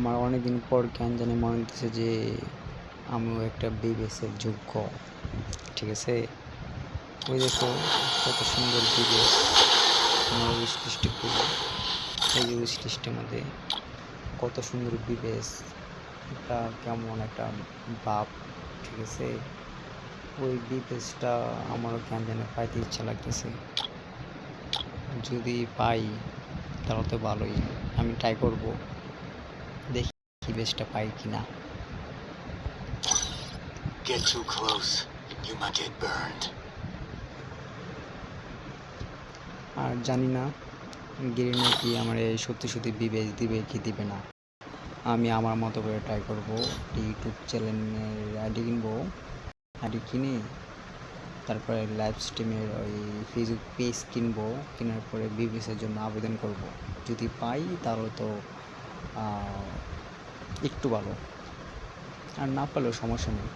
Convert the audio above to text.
আমার অনেকদিন পর কেন জানি মনে হচ্ছে যে আমিও একটা বিবিএসের যোগ্য। ঠিক আছে, ওই দেখো কত সুন্দর বিবিএস। আমার উইশ লিস্টে খুব, এই যে উইশ লিস্টের মধ্যে কত সুন্দর বিবিএস, এটা কেমন একটা ভাব। ঠিক আছে, ওই বিবিএসটা আমারও কেন জানি পাইতে ইচ্ছা লাগতেছে। যদি পাই তাহলে তো ভালোই, আমি ট্রাই করব, দেখি বিবিএসটা পাই কিনা। Get too close, you might get burned. আর জানি না গিরি নাকি আমার এই সত্যি বিবেচ দিবে কি দিবে না। আমি আমার মতো করে ট্রাই করব। ইউটিউব চ্যানেলের আইডি কিনবো, আইডি কিনে তারপরে লাইভ স্ট্রিমের ওই ফেসবুক পেজ কিনবো, কেনার পরে বিবিএসের জন্য আবেদন করব। যদি পাই তাহলে তো একটু ভালো, আর না পেলেও সমস্যা নেই।